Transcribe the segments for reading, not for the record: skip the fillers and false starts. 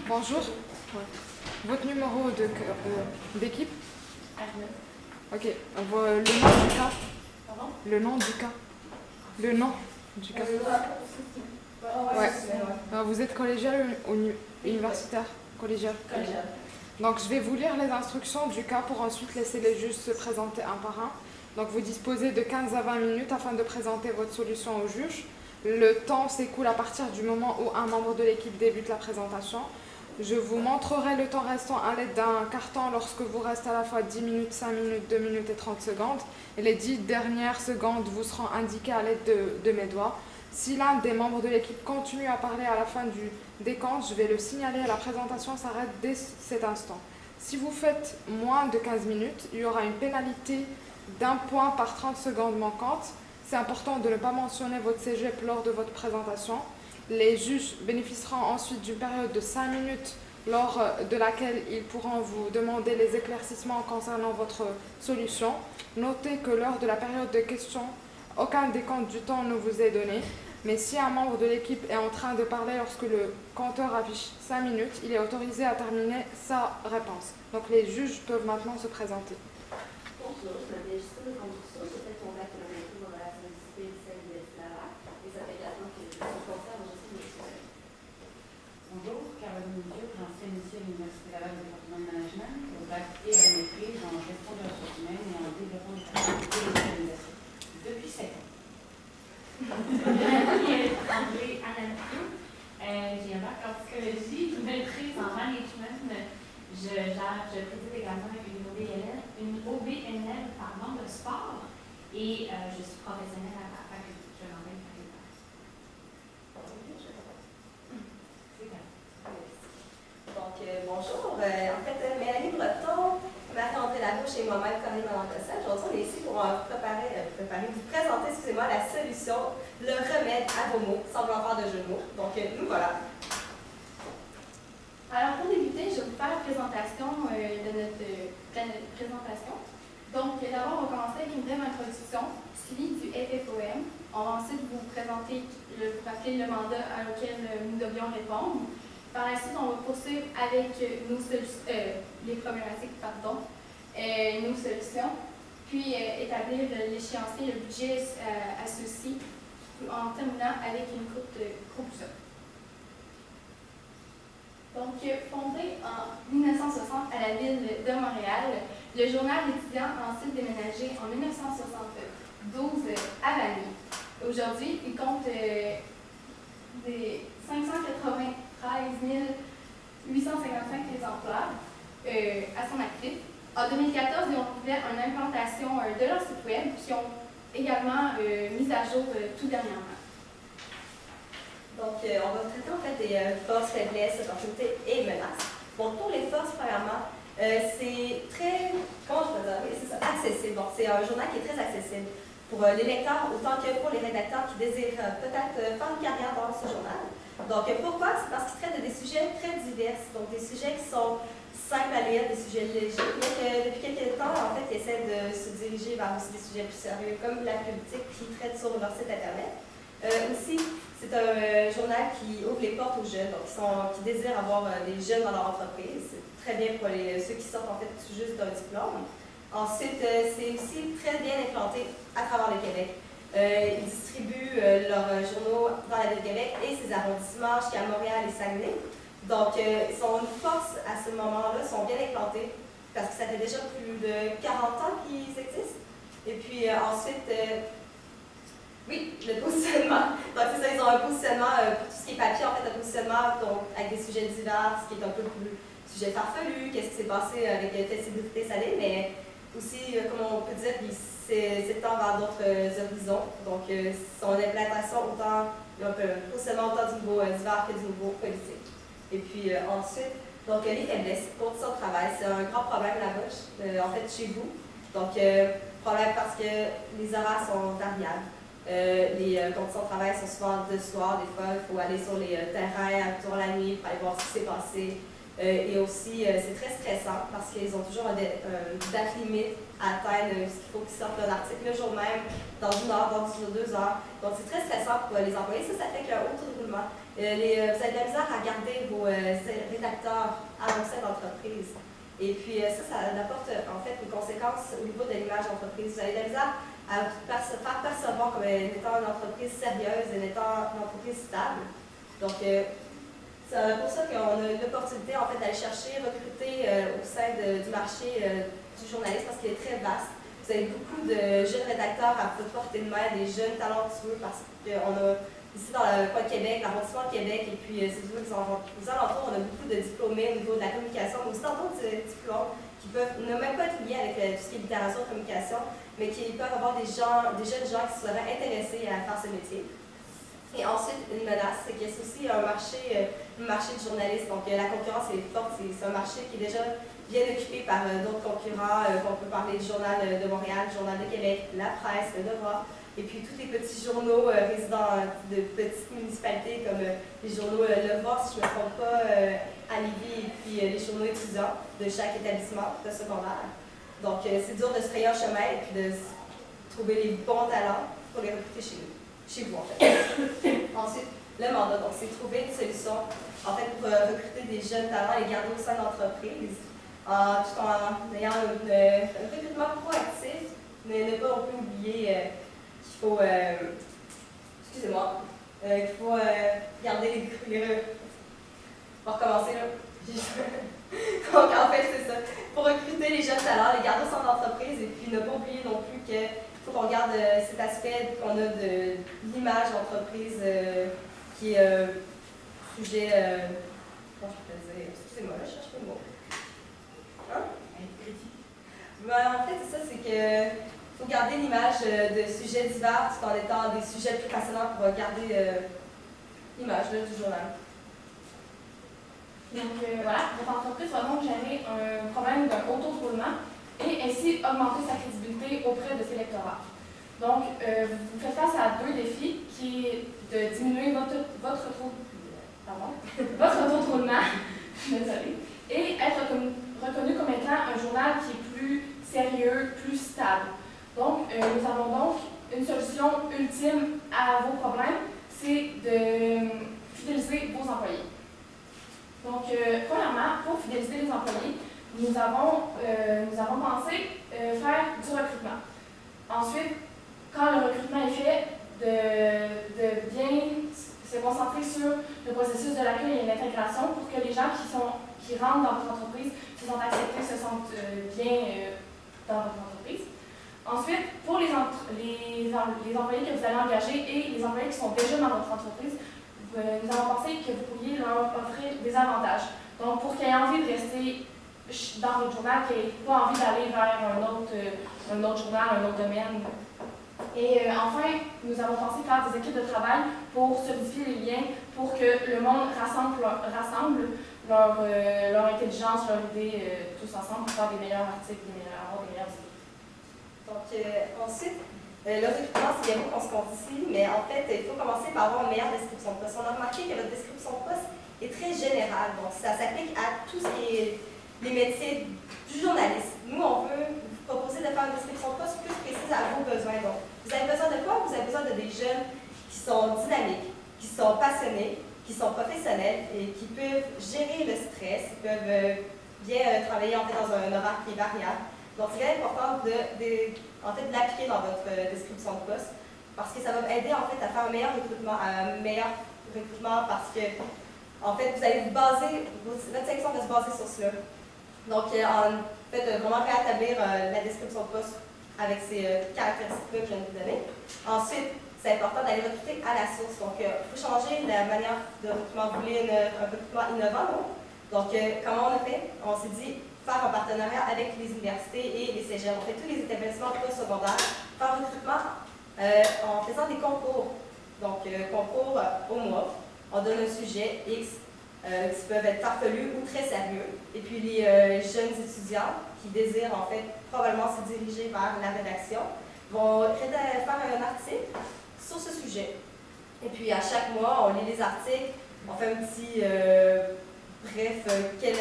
Bonjour. Ouais. Votre numéro d'équipe? Ok. Le nom du cas. Pardon? Le nom du cas. Le nom du cas. Ouais. Vous êtes collégial ou universitaire? Collégial. Collégial. Donc je vais vous lire les instructions du cas pour ensuite laisser les juges se présenter un par un. Donc vous disposez de 15 à 20 minutes afin de présenter votre solution au juge. Le temps s'écoule à partir du moment où un membre de l'équipe débute la présentation. Je vous montrerai le temps restant à l'aide d'un carton lorsque vous restez à la fois 10 minutes, 5 minutes, 2 minutes et 30 secondes. Et les 10 dernières secondes vous seront indiquées à l'aide de mes doigts. Si l'un des membres de l'équipe continue à parler à la fin du décompte, je vais le signaler et la présentation s'arrête dès cet instant. Si vous faites moins de 15 minutes, il y aura une pénalité d'1 point par 30 secondes manquantes. C'est important de ne pas mentionner votre cégep lors de votre présentation. Les juges bénéficieront ensuite d'une période de 5 minutes lors de laquelle ils pourront vous demander les éclaircissements concernant votre solution. Notez que lors de la période de questions, aucun décompte du temps ne vous est donné. Mais si un membre de l'équipe est en train de parler lorsque le compteur affiche 5 minutes, il est autorisé à terminer sa réponse. Donc les juges peuvent maintenant se présenter. Bonjour, je m'appelle Justine Rambourceau, j'ai fait mon bac en maîtrise en relations industrielles et de Laval, et ça fait 4 ans que je suis conseillère en gestion industrielle. Bonjour, Caroline Duc, ancienne ici à l'Université Laval du département de management, au bac et à la maîtrise en gestion des ressources humaines et en développement des capacités et l'organisation. Depuis 7 ans. André Anantou. J'ai un bac en psychologie, une maîtrise en management. Je préside également une OBNL de sport et je suis professionnelle à la faculté. Je m'appelle Marie. Donc, bonjour. En fait, Mélanie Breton, Marie-André Labouche et moi-même, Corinne Malencossel. Aujourd'hui, on est ici pour vous présenter, la solution, le remède à vos mots, sans vouloir faire de jeu de mots. Donc, nous voilà. Alors, pour débuter, je vais vous faire la présentation de notre présentation. Donc, d'abord, on va commencer avec une brève introduction, suivie du FFOM. On va ensuite vous présenter, vous rappeler le mandat auquel nous devions répondre. Par la suite, on va poursuivre avec les problématiques, nos solutions, puis établir l'échéancier, le budget à ceux-ci, en terminant avec une courte conclusion. Donc, fondé en 1960 à la ville de Montréal, le journal étudiant a ensuite déménagé en 1972 à Vanier. Aujourd'hui, il compte des 593 855 exemplaires à son actif. En 2014, ils ont ouvert une implantation de leur site web qui ont également mis à jour tout dernièrement. Donc, on va traiter en fait des forces, faiblesses, opportunités et menaces. Bon, pour les forces, premièrement, c'est très, comment je peux dire, oui, c'est ça, accessible. Donc, c'est un journal qui est très accessible pour les lecteurs autant que pour les rédacteurs qui désirent peut-être faire une carrière dans ce journal. Donc, pourquoi? C'est parce qu'il traite de des sujets très divers, donc des sujets qui sont simples à lire, des sujets légers, mais que depuis quelques temps, en fait, ils essaient de se diriger vers aussi des sujets plus sérieux, comme la politique qui traite sur leur site Internet. Aussi, c'est un journal qui ouvre les portes aux jeunes, donc qui désirent avoir des jeunes dans leur entreprise. C'est très bien pour ceux qui sortent en fait tout juste d'un diplôme. Ensuite, c'est aussi très bien implanté à travers le Québec. Ils distribuent leurs journaux dans la ville de Québec et ses arrondissements jusqu'à Montréal et Saguenay. Donc, ils sont une force à ce moment-là, ils sont bien implantés parce que ça fait déjà plus de 40 ans qu'ils existent. Et puis ensuite, oui, le positionnement. Donc, c'est ça, ils ont un positionnement pour tout ce qui est papier, en fait, un positionnement donc, avec des sujets divers, ce qui est un peu plus sujet farfelu, qu'est-ce qui s'est passé avec telle célébrité salée, mais aussi, comme on peut dire, s'étend vers d'autres horizons. Donc, son implantation autant, un positionnement autant du niveau divers que du niveau politique. Et puis ensuite, donc les faiblesses, conditions de travail, c'est un grand problème là-bas, en fait, chez vous. Donc, problème parce que les horaires sont variables. Les conditions de travail sont souvent de soir, des fois il faut aller sur les terrains durant la nuit pour aller voir ce qui s'est passé. Et aussi, c'est très stressant parce qu'ils ont toujours une date limite à atteindre, ce qu'il faut qu'ils sortent un article le jour même, dans 1 heure, dans 2 heures. Donc, c'est très stressant pour les employés. Ça fait qu'un haut taux de roulement. Vous avez de la misère à garder vos rédacteurs avancés d'entreprise. Et puis, ça apporte en fait une conséquence au niveau de l'image d'entreprise. Vous avez de la misère à se faire percevoir comme étant une entreprise sérieuse et étant une entreprise stable. Donc, c'est pour ça qu'on a l'opportunité en fait, d'aller chercher, recruter au sein du marché du journalisme parce qu'il est très vaste. Vous avez beaucoup de jeunes rédacteurs à votre portée de main, des jeunes talentueux parce qu'on a ici dans le coin de Québec, l'arrondissement de Québec, et puis c'est sûr aux alentours, on a beaucoup de diplômés au niveau de la communication, mais aussi d'autres diplômes qui peuvent ne même pas être liés avec tout ce qui est littérature, communication, mais qui peuvent avoir des jeunes gens qui seraient intéressés à faire ce métier. Et ensuite, une menace, c'est qu'il y a aussi un marché de journalistes. Donc, la concurrence est forte. C'est un marché qui est déjà bien occupé par d'autres concurrents. On peut parler du Journal de Montréal, du Journal de Québec, La Presse, Le Devoir. Et puis, tous les petits journaux résidents de petites municipalités comme les journaux Le Devoir, si je ne me trompe pas, à Lévis, et puis les journaux étudiants de chaque établissement de secondaire. Donc, c'est dur de se frayer un chemin et puis de trouver les bons talents pour les recruter chez vous, en fait. Ensuite, le mandat. Donc, c'est trouver une solution, en fait, pour recruter des jeunes talents et les garder au sein de l'entreprise, tout en ayant un recrutement proactif, mais ne pas non plus oublier qu'il faut, excusez-moi, qu'il faut garder les on va recommencer, là. Donc, en fait, c'est ça. Pour recruter les jeunes talents, les garder au sein de l'entreprise, et puis ne pas oublier non plus que il faut qu'on regarde cet aspect qu'on a de l'image d'entreprise qui est sujet. Comment je peux dire? Excusez-moi, là, je cherche pas le mot. Hein? Ben, en fait, c'est ça, c'est que faut garder l'image de sujets divers tout en étant des sujets plus passionnants pour garder l'image du journal. Donc voilà, votre entreprise va donc gérer un problème d'un haut taux de roulement et ainsi augmenter sa crédibilité auprès de ses lectorats. Donc, vous faites face à 2 défis qui est de diminuer votre taux de roulement désolé, et être reconnu comme étant un journal qui est plus sérieux, plus stable. Donc, nous avons donc une solution ultime à vos problèmes, c'est de fidéliser vos employés. Donc, premièrement, pour fidéliser les employés, nous avons pensé faire du recrutement. Ensuite, quand le recrutement est fait, de bien se concentrer sur le processus de l'accueil et l'intégration pour que les gens qui rentrent dans votre entreprise se sentent acceptés, se sentent bien dans votre entreprise. Ensuite, pour les employés que vous allez engager et les employés qui sont déjà dans votre entreprise, nous avons pensé que vous pourriez leur offrir des avantages. Donc, pour qu'ils aient envie de rester dans votre journal, qu'ils n'aient pas envie d'aller vers un autre journal, un autre domaine. Et enfin, nous avons pensé faire des équipes de travail pour solidifier les liens, pour que le monde rassemble leur intelligence, leur idée tous ensemble pour faire des meilleurs articles, avoir des meilleures idées. Donc, ensuite, le recrutement, c'est bien beau qu'on se compte ici, mais en fait, il faut commencer par avoir une meilleure description de poste. On a remarqué que votre description de poste est très générale, donc ça s'applique à tous les métiers du journalisme. Nous, on veut vous proposer de faire une description de poste plus précise à vos besoins. Donc, vous avez besoin de quoi? Vous avez besoin de des jeunes qui sont dynamiques, qui sont passionnés, qui sont professionnels et qui peuvent gérer le stress, qui peuvent bien travailler en fait, dans un horaire qui est variable. Donc, c'est très important de l'appliquer dans votre description de poste parce que ça va aider en fait, à faire un meilleur recrutement, parce que en fait, vous allez vous baser, votre sélection va se baser sur cela. Donc, en fait, vraiment rétablir la description de poste avec ces caractéristiques-là que je viens de vous donner. Ensuite, c'est important d'aller recruter à la source. Donc, il faut changer la manière de recrutement. Vous voulez un recrutement innovant, non? Donc, comment on a fait? On s'est dit faire un partenariat avec les universités et les cégeps. On fait tous les établissements postsecondaires, faire un recrutement en faisant des concours. Donc, concours au mois. On donne un sujet X qui peuvent être farfelus ou très sérieux. Et puis, les jeunes étudiants qui désirent en fait probablement se diriger vers la rédaction vont faire un article sur ce sujet. Et puis, à chaque mois, on lit les articles, on fait un petit bref, quel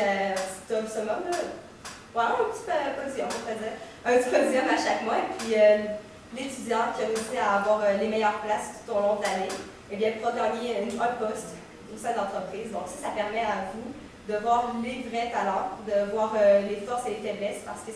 summum, là. Voilà, un petit podium, on pourrait dire. Un petit podium à chaque mois. Et puis, l'étudiant qui a réussi à avoir les meilleures places tout au long de l'année, eh bien, pourra gagner un poste au sein de l'entreprise. Donc, ça permet à vous de voir les vrais talents, de voir les forces et les faiblesses, parce que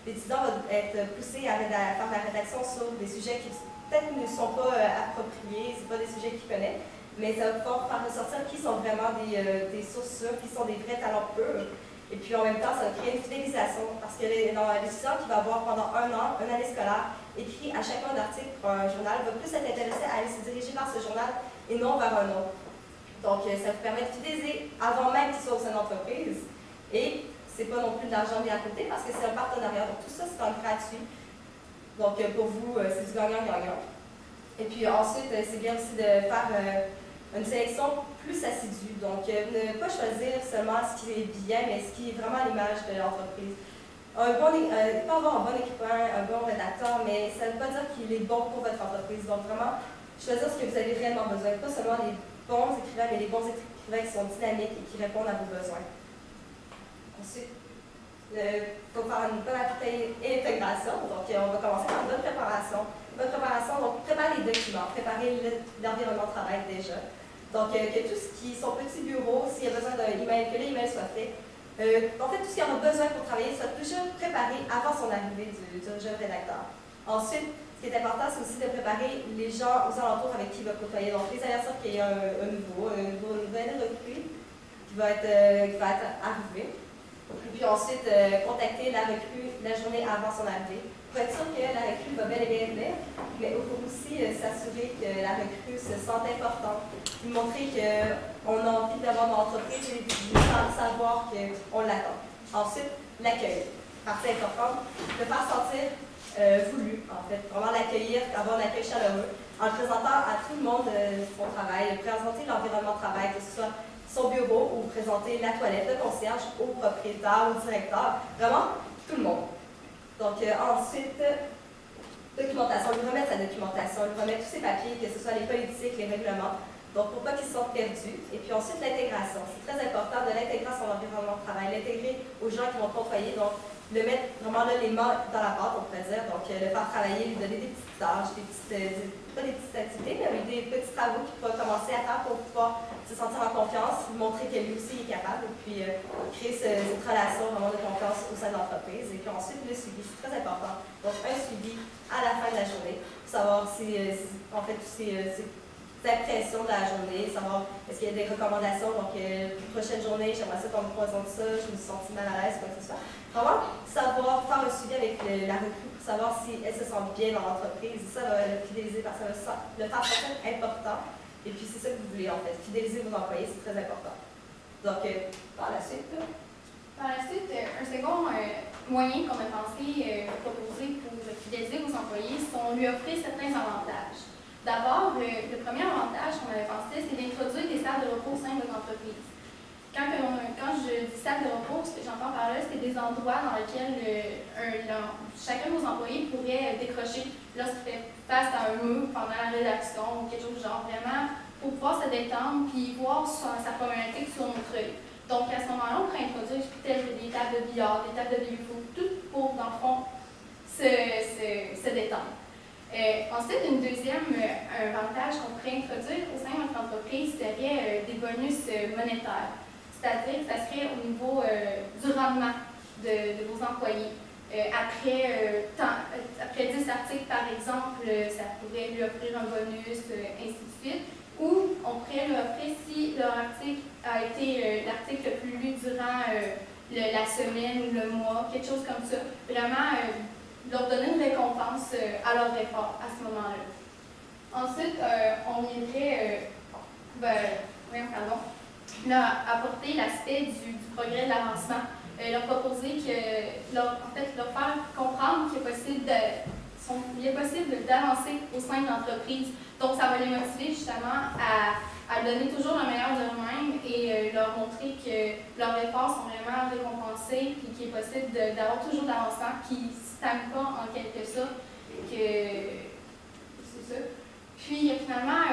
l'étudiant va être poussé à faire de la rédaction sur des sujets qui peut-être ne sont pas appropriés, ce pas des sujets qu'il connaît, mais ça va pouvoir faire ressortir qui sont vraiment des sources sûres, qui sont des vrais talents purs. Et puis en même temps, ça va créer une fidélisation, parce que l'étudiant qui va avoir pendant un an, une année scolaire, écrit à chaque mois d'article pour un journal, va plus être intéressé à aller se diriger vers ce journal et non vers un autre. Donc, ça vous permet de fidéliser avant même qu'il soit au sein d'entreprise. Et c'est pas non plus de l'argent mis à côté parce que c'est un partenariat. Donc, tout ça, c'est gratuit. Donc, pour vous, c'est du gagnant-gagnant. Et puis ensuite, c'est bien aussi de faire une sélection plus assidue. Donc, ne pas choisir seulement ce qui est bien, mais ce qui est vraiment l'image de l'entreprise. Pas avoir un bon écrivain, un bon rédacteur, mais ça ne veut pas dire qu'il est bon pour votre entreprise. Donc, vraiment, choisir ce que vous avez réellement besoin. Pas seulement les bons écrivains, mais les bons écrivains qui sont dynamiques et qui répondent à vos besoins. Ensuite, il faut faire une bonne intégration. Donc, on va commencer par une bonne préparation. Bonne préparation, donc préparer les documents, préparer l'environnement de travail déjà. Donc, que tout ce qui sont petits bureaux, s'il y a besoin d'un email, que l'email soit fait. En fait, tout ce qu'il y aura besoin pour travailler soit toujours préparé avant son arrivée du jeune rédacteur. Ensuite, ce qui est important, c'est aussi de préparer les gens aux alentours avec qui il va côtoyer. Donc, les avertir qu'il y a un nouvelle recrue qui va être arrivé. Et puis ensuite, contacter la recrue la journée avant son arrivée pour être sûr que la recrue va bel et bien venir, mais aussi s'assurer que la recrue se sente importante, lui montrer qu'on a envie d'avoir dans l'entreprise et lui savoir qu'on l'attend. Ensuite, l'accueil. Partie importante, de faire sentir voulu, en fait, vraiment l'accueillir, avoir un accueil chaleureux, en le présentant à tout le monde son travail, présenter l'environnement de travail, que ce soit son bureau ou présenter la toilette, le concierge, au propriétaire, au directeur, vraiment tout le monde. Donc ensuite, documentation, lui remettre sa documentation, lui remettre tous ses papiers, que ce soit les politiques, les règlements, donc pour pas qu'ils se sentent perdus. Et puis ensuite, l'intégration. C'est très important de l'intégrer à son environnement de travail, l'intégrer aux gens qui vont côtoyer, donc le mettre vraiment là, les mains dans la pâte, on pourrait dire, donc le faire travailler, lui donner des petites tâches, pas des petites activités, mais des petits travaux qu'il pourra commencer à faire pour pouvoir se sentir en confiance, lui montrer que lui aussi est capable, et puis créer cette relation vraiment de confiance au sein de l'entreprise. Et puis ensuite, le suivi, c'est très important. Donc un suivi à la fin de la journée, pour savoir si en fait, ces impressions de la journée, savoir est-ce qu'il y a des recommandations, donc prochaine journée, j'aimerais ça qu'on me présente ça, je me suis sentie mal à l'aise, quoi que ce soit. Vraiment, savoir faire un suivi avec la recrue pour savoir si elle se sent bien dans l'entreprise. Ça va le fidéliser parce que ça va le faire sentir important. Et puis c'est ça que vous voulez en fait, fidéliser vos employés, c'est très important. Donc, par la suite. Par la suite, un second moyen qu'on a pensé proposer pour fidéliser vos employés, c'est qu'on lui offrir certains avantages. D'abord, le premier avantage qu'on avait pensé, c'est d'introduire des salles de repos au sein de votre entreprise. Quand je dis salle de repos, ce que j'entends par là, c'est des endroits dans lesquels chacun de vos employés pourrait décrocher lorsqu'il fait face à un mur pendant la rédaction ou quelque chose du genre, vraiment pour pouvoir se détendre puis voir sa problématique sur notre œil. Donc à ce moment-là, on pourrait introduire des tables de billard, des tables de billard, tout pour, dans le fond, se détendre. Ensuite, un deuxième avantage qu'on pourrait introduire au sein de notre entreprise serait des bonus monétaires. C'est-à-dire que ça serait au niveau du rendement de vos employés. Après 10 articles, par exemple, ça pourrait lui offrir un bonus, ainsi de suite. Ou on pourrait lui offrir si leur article a été l'article le plus lu durant la semaine ou le mois, quelque chose comme ça. Vraiment, leur donner une récompense à leur effort à ce moment-là. Ensuite, on viendrait apporter l'aspect du progrès de l'avancement. Leur proposer leur faire comprendre qu'il est possible d'avancer au sein de l'entreprise. Donc, ça va les motiver justement à donner toujours le meilleur d'eux-mêmes et leur montrer que leurs efforts sont vraiment récompensés et qu'il est possible d'avoir toujours de l'avancement qui ne stagne pas en quelque sorte. C'est ça. Puis, finalement,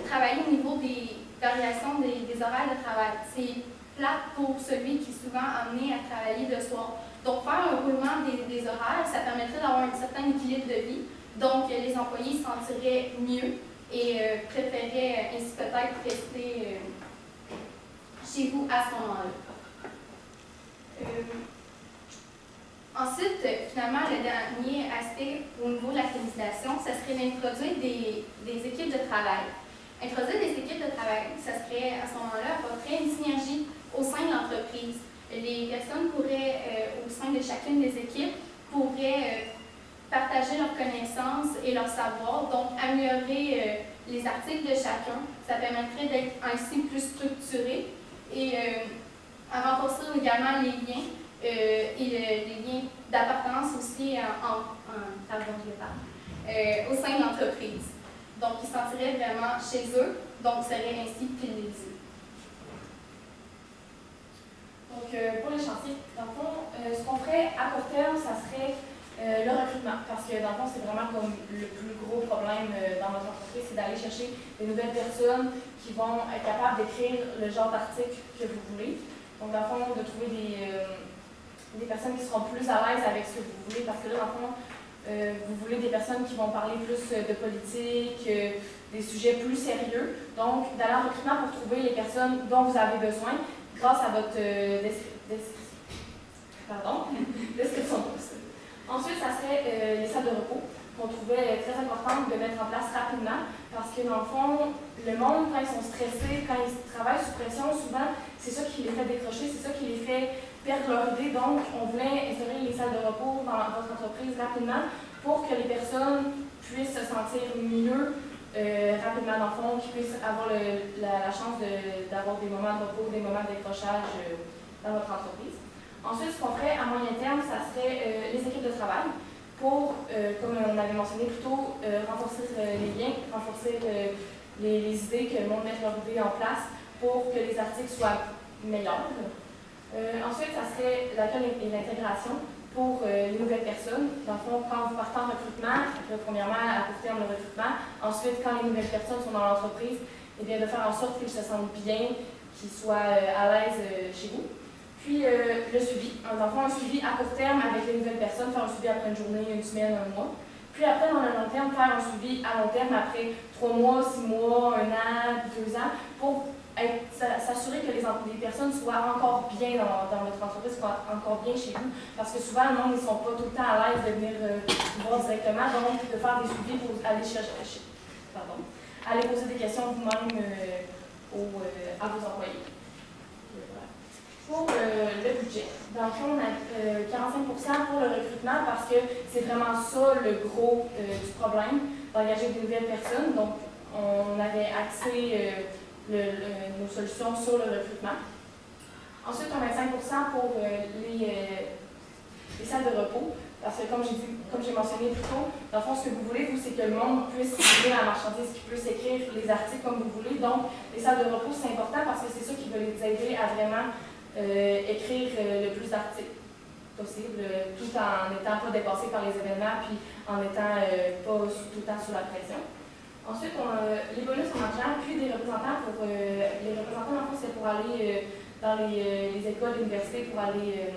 travailler au niveau des variations des horaires de travail. C'est plate pour celui qui est souvent amené à travailler le soir. Donc, faire un roulement des horaires, ça permettrait d'avoir un certain équilibre de vie. Donc, les employés se sentiraient mieux et préféreraient ainsi peut-être rester chez vous à ce moment-là. Ensuite, finalement, le dernier aspect au niveau de la féminisation, ça serait d'introduire des équipes de travail. Introduire des équipes de travail, ça serait à ce moment-là apporterait une synergie au sein de l'entreprise. Les personnes pourraient, au sein de chacune des équipes, pourraient partager leurs connaissances et leurs savoirs, donc améliorer les articles de chacun. Ça permettrait d'être ainsi plus structuré et à renforcer également les liens et les liens d'appartenance aussi au sein de l'entreprise. Donc, ils se sentiraient vraiment chez eux, donc seraient ainsi fidélisés. Donc, pour les chantiers, dans le fond, ce qu'on ferait à court terme, ça serait le recrutement, parce que dans le fond, c'est vraiment comme le plus gros problème dans votre entreprise, c'est d'aller chercher des nouvelles personnes qui vont être capables d'écrire le genre d'article que vous voulez. Donc, dans le fond, de trouver des personnes qui seront plus à l'aise avec ce que vous voulez, parce que là, dans le fond, vous voulez des personnes qui vont parler plus de politique, des sujets plus sérieux. Donc, d'aller en recrutement pour trouver les personnes dont vous avez besoin grâce à votre description de poste. Ensuite, ça serait les salles de repos qu'on trouvait très importantes de mettre en place rapidement parce que, dans le fond, le monde, quand ils sont stressés, quand ils travaillent sous pression, souvent, c'est ça qui les fait décrocher, c'est ça qui les fait perdre leur idée. Donc, on voulait instaurer les salles de repos dans votre entreprise rapidement pour que les personnes puissent se sentir mieux rapidement, dans le fond, qu'ils puissent avoir la chance d'avoir des moments de repos, des moments de décrochage dans votre entreprise. Ensuite, ce qu'on ferait à moyen terme, ça serait les équipes de travail pour, comme on avait mentionné plus tôt, renforcer les liens, renforcer les idées, que le monde mette leurs idées en place pour que les articles soient meilleurs. Ensuite, ça serait l'accueil et l'intégration pour les nouvelles personnes. Dans le fond, quand vous partez en recrutement, premièrement, à court terme, le recrutement. Ensuite, quand les nouvelles personnes sont dans l'entreprise, eh bien, de faire en sorte qu'ils se sentent bien, qu'ils soient à l'aise chez vous. Puis, le suivi. Dans le fond, un suivi à court terme avec les nouvelles personnes, faire un suivi après une journée, une semaine, un mois. Puis après, dans le long terme, faire un suivi à long terme après 3 mois, 6 mois, 1 an, 2 ans, pour s'assurer que les personnes soient encore bien dans votre entreprise, soient encore bien chez vous. Parce que souvent, le monde, ils ne sont pas tout le temps à l'aise de venir vous voir directement, donc de faire des suivis pour aller aller poser des questions vous-même à vos employés. Pour le budget, dans le fond, on a 45% pour le recrutement parce que c'est vraiment ça le gros du problème, d'engager de nouvelles personnes. Donc, on avait axé nos solutions sur le recrutement. Ensuite, on a 25% pour les salles de repos, parce que comme j'ai mentionné plus tôt, dans le fond, ce que vous voulez, vous, c'est que le monde puisse livrer la marchandise, qu'il puisse écrire les articles comme vous voulez. Donc, les salles de repos, c'est important parce que c'est ça qui va les aider à vraiment écrire le plus d'articles possible, tout en n'étant pas dépassé par les événements, puis en n'étant pas tout le temps sous la pression. Ensuite, on a les bonus en argent, puis des représentants pour les représentants, en fait, c'est pour aller dans les écoles, l'université, pour aller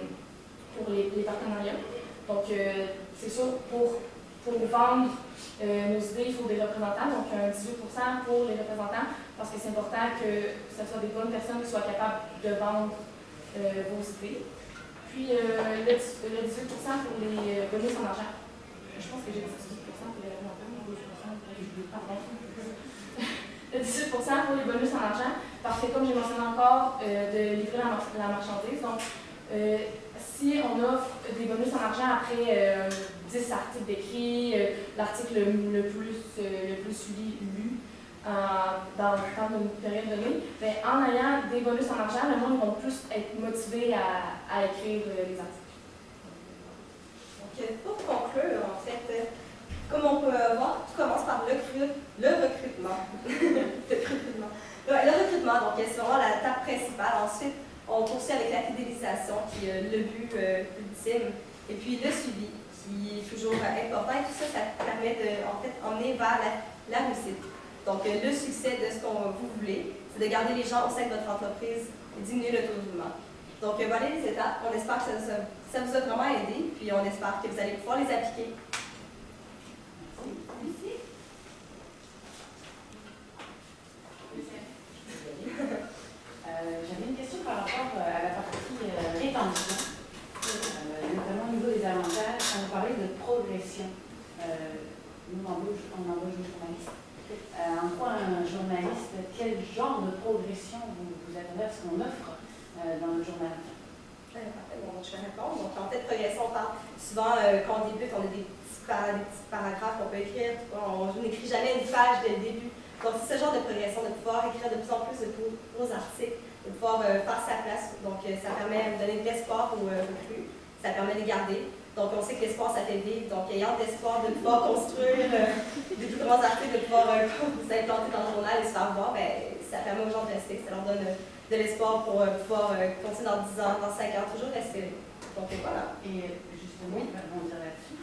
pour les partenariats. Donc, c'est sûr, pour vendre nos idées, il faut des représentants, donc 18% pour les représentants, parce que c'est important que ce soit des bonnes personnes qui soient capables de vendre vos idées. Puis le 18% pour les bonus en argent. Je pense que j'ai dit 18% pour les représentants, 12%, pardon. Le 18% pour les bonus en argent, parce que comme j'ai mentionné encore, de livrer la marchandise. Donc, si on offre des bonus en argent après 10 articles d'écrit, l'article le plus lu dans une période donnée, bien, en ayant des bonus en argent, le monde vont plus être motivés à écrire les articles. Donc, pour conclure, en fait, comme on peut voir, tout commence par le recrutement. Le recrutement, donc, c'est vraiment la table principale. Ensuite, on poursuit avec la fidélisation, qui est le but ultime. Et puis, le suivi, qui est toujours important. Et tout ça, ça permet de, en fait, emmener vers la réussite. Donc, le succès de ce qu'on vous voulez, c'est de garder les gens au sein de votre entreprise et diminuer le taux de roulement. Donc, voilà les étapes. On espère que ça vous a vraiment aidé, puis on espère que vous allez pouvoir les appliquer. Merci. J'avais une question par rapport à la partie rétention, notamment au niveau des avantages. Quand vous parlez de progression, nous on embauche des journalistes. En quoi un journaliste, quel genre de progression vous attendez à ce qu'on offre dans le journal? Bon, je vais répondre. Donc, en fait, progression, on parle souvent, quand on débute, on a des petits paragraphes qu'on peut écrire. On n'écrit jamais une page dès le début. Donc, c'est ce genre de progression, de pouvoir écrire de plus en plus de gros articles, de pouvoir faire sa place. Donc, ça permet de donner de l'espoir aux recrues, ça permet de les garder. Donc, on sait que l'espoir, ça fait vivre. Donc, ayant l'espoir de pouvoir construire des plus grands articles, de pouvoir vous implanter dans le journal et se faire voir, ben, ça permet aux gens de rester. Ça leur donne de l'espoir pour pouvoir continuer dans 10 ans, dans 5 ans, toujours rester. Donc, voilà. Et justement, on va rebondir là-dessus.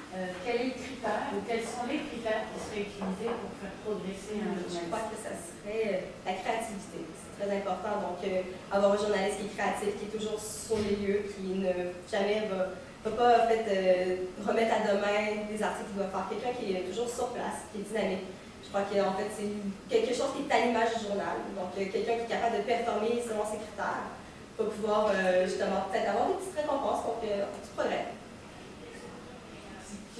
Quel est le critère, ou quels sont les critères qui seraient utilisés pour faire progresser un journaliste? Je crois que ça serait la créativité. C'est très important. Donc, avoir un journaliste qui est créatif, qui est toujours sur les lieux, qui ne jamais va pas en fait, remettre à demain des articles qu'il doit faire. Quelqu'un qui est toujours sur place, qui est dynamique. Je crois qu'en fait, c'est quelque chose qui est à l'image du journal. Donc, quelqu'un qui est capable de performer selon ses critères va pouvoir justement peut-être avoir des petites récompenses pour que tu progresses.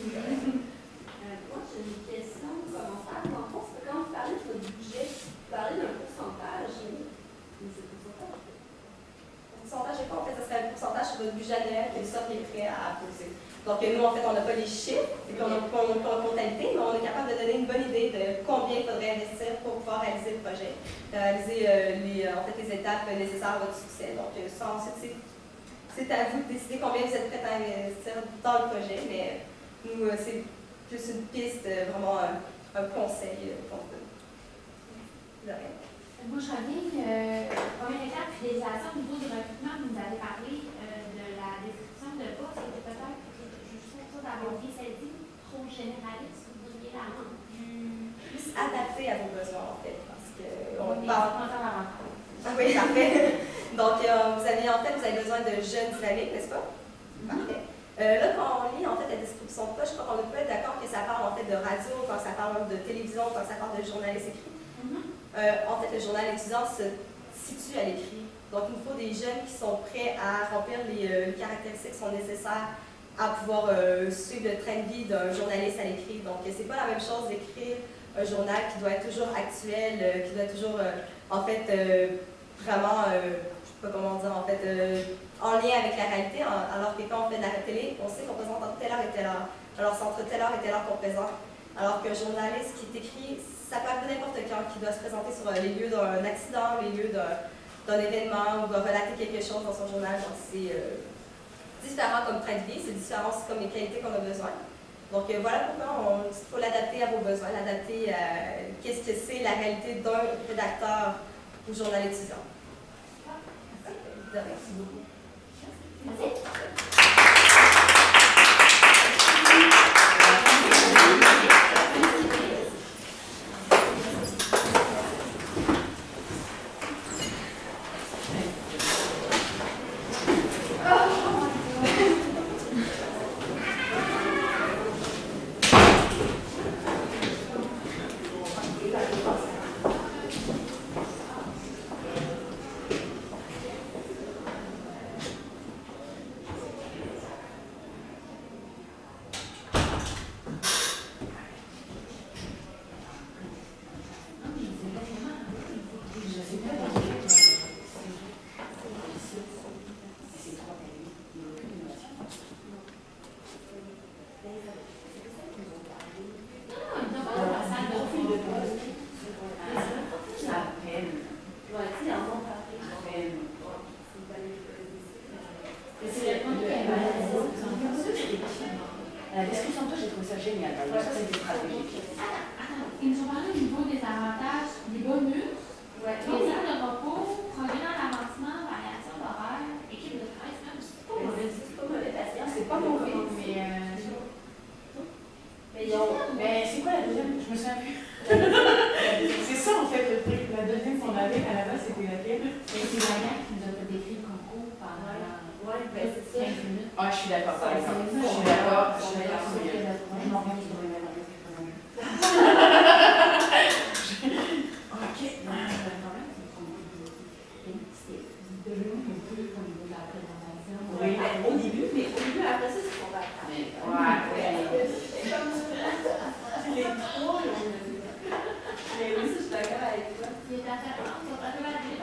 Moi, j'ai une question, un commentaire. En fait, quand vous parlez de votre budget, vous parlez d'un pourcentage. Mais c'est le pourcentage. Le pourcentage, je sais pas, en fait, ça serait un pourcentage sur votre budget annuel que ça qui est prêt à poser. Donc, nous, en fait, on n'a pas les chiffres, et qu'on n'a pas en comptabilité, mais on est capable de donner une bonne idée de combien il faudrait investir pour pouvoir réaliser le projet, réaliser en fait, les étapes nécessaires à votre succès. Donc, ça, ensuite, c'est à vous de décider combien vous êtes prêt à investir dans le projet, mais nous, c'est plus une piste, vraiment un conseil qu'on peut. De rien. Moi, je reviens, première étape, fidélisation au niveau du recrutement, vous nous avez parlé de la description de poste, qui était peut-être, je trouve ça d'avoir bien saisi, trop généraliste, vous voudriez la rendre plus adapté à vos besoins, en fait, parce qu'on parle. Oui, parfait. Donc, vous avez besoin de jeunes dynamiques, n'est-ce pas? Parfait. Là, quand on lit en fait la description de poste, je crois qu'on peut être d'accord que ça parle en fait de radio, quand ça parle de télévision, quand ça parle de journaliste écrit. En fait, le journal étudiant se situe à l'écrit. Donc, il nous faut des jeunes qui sont prêts à remplir les caractéristiques qui sont nécessaires à pouvoir suivre le train de vie d'un journaliste à l'écrit. Donc, c'est pas la même chose d'écrire un journal qui doit être toujours actuel, qui doit être toujours, en fait, vraiment, je sais pas comment dire, en fait, en lien avec la réalité, alors que quand on fait de la télé, on sait qu'on présente entre telle heure et telle heure. Alors, c'est entre telle heure et telle heure qu'on présente. Alors qu'un journaliste qui est écrit, ça peut être n'importe quand, qui doit se présenter sur les lieux d'un accident, les lieux d'un événement, ou doit relater quelque chose dans son journal. Donc, c'est différent comme train de vie, c'est différent aussi comme les qualités qu'on a besoin. Donc, voilà pourquoi il faut l'adapter à vos besoins, l'adapter à qu'est-ce que c'est la réalité d'un rédacteur ou journal étudiant. Merci beaucoup. La description de toi, j'ai trouvé ça génial. C'est stratégique. Ils nous ont parlé au niveau des avantages, des bonus, les heures de repos, programme d'avancement, variation d'horaire, équipe de travail. C'est pas mauvais. C'est pas mauvais parce que C'est pas mauvais, mais c'est quoi la deuxième? Je me souviens plus. C'est je suis d'accord, par exemple. Je suis d'accord. Je m'organise pour les mêmes règles. Ok. Oui, au début, après ça, c'est qu'on va faire. Ouais, Les trois, mais oui, ça, je suis d'accord avec toi. Il est à 40, on va pas le dire.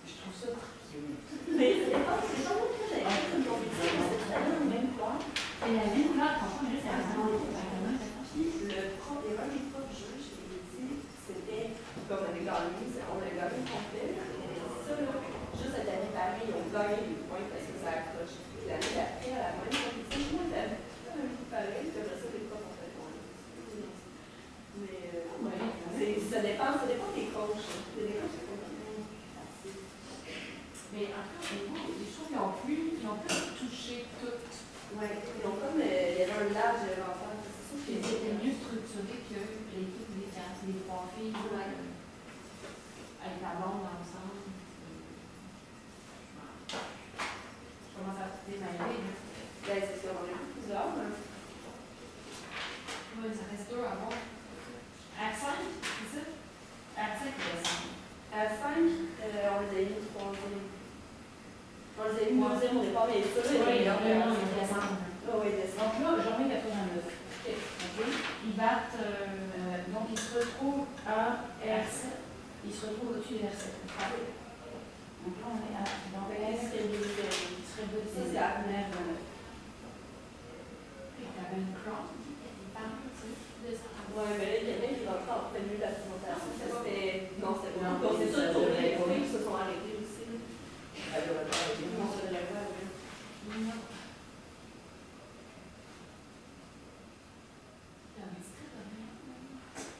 je trouve ça cute. Mais ça dépend, c'est pas moi très Le même quoi? Et la même couleur, franchement, juste à la Le prof, il y avait un des profs juges qui dit c'était comme on avait gagné, on avait gagné complet. Ça, là, juste cette année pareil, ils ont gagné des points parce que ça accroche. Puis l'année d'après, à la même compétition, moi, j'avais fait un peu pareil, puis après ça, les profs ont fait bon. Mais ça dépend des coachs. Il y a des coachs qui sont comme mais après, je trouve qu'ils ont plus touché tout. ouais, ils ont comme, il y avait un large éventail. Puis c'était mieux structuré que l'équipe des trois filles avec la blonde ensemble. Je commence à démêler. Ben, c'est sûr, on a eu plusieurs. Oui, ça reste deux à voir. À 5, c'est ça? À 5, il y a 5. À 5, on les a mis troisième. On les a mis deuxième au départ, mais ça, Oui, ils descendent. Oui, descend. Donc là, journée 89. Okay. Ils battent, donc ils se retrouvent à R7. Ils se retrouvent au-dessus de R7. Donc là, on est à dans Est-ce qu'il y a des qui serait de ça, c'est à 9. Il y avait une croix qui parle de ça. Ouais, mais là, il y en a qui ont encore obtenu la présentation. C'était. Non, c'était pas. Non, C'est ça ça, pour les devrait filles qui se sont arrêtées aussi. Non, ça devrait pas, oui. Non.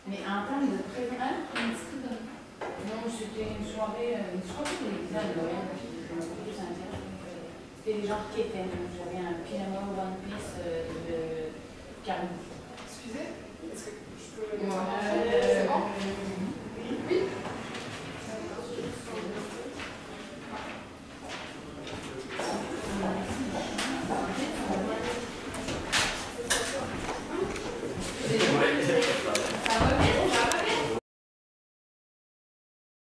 Mais en termes de présentation, non, c'était une soirée télévisée à Noël. C'était des gens qui étaient. J'avais un pyjama One Piece de Carmen. Excusez, est-ce que je peux... Ouais.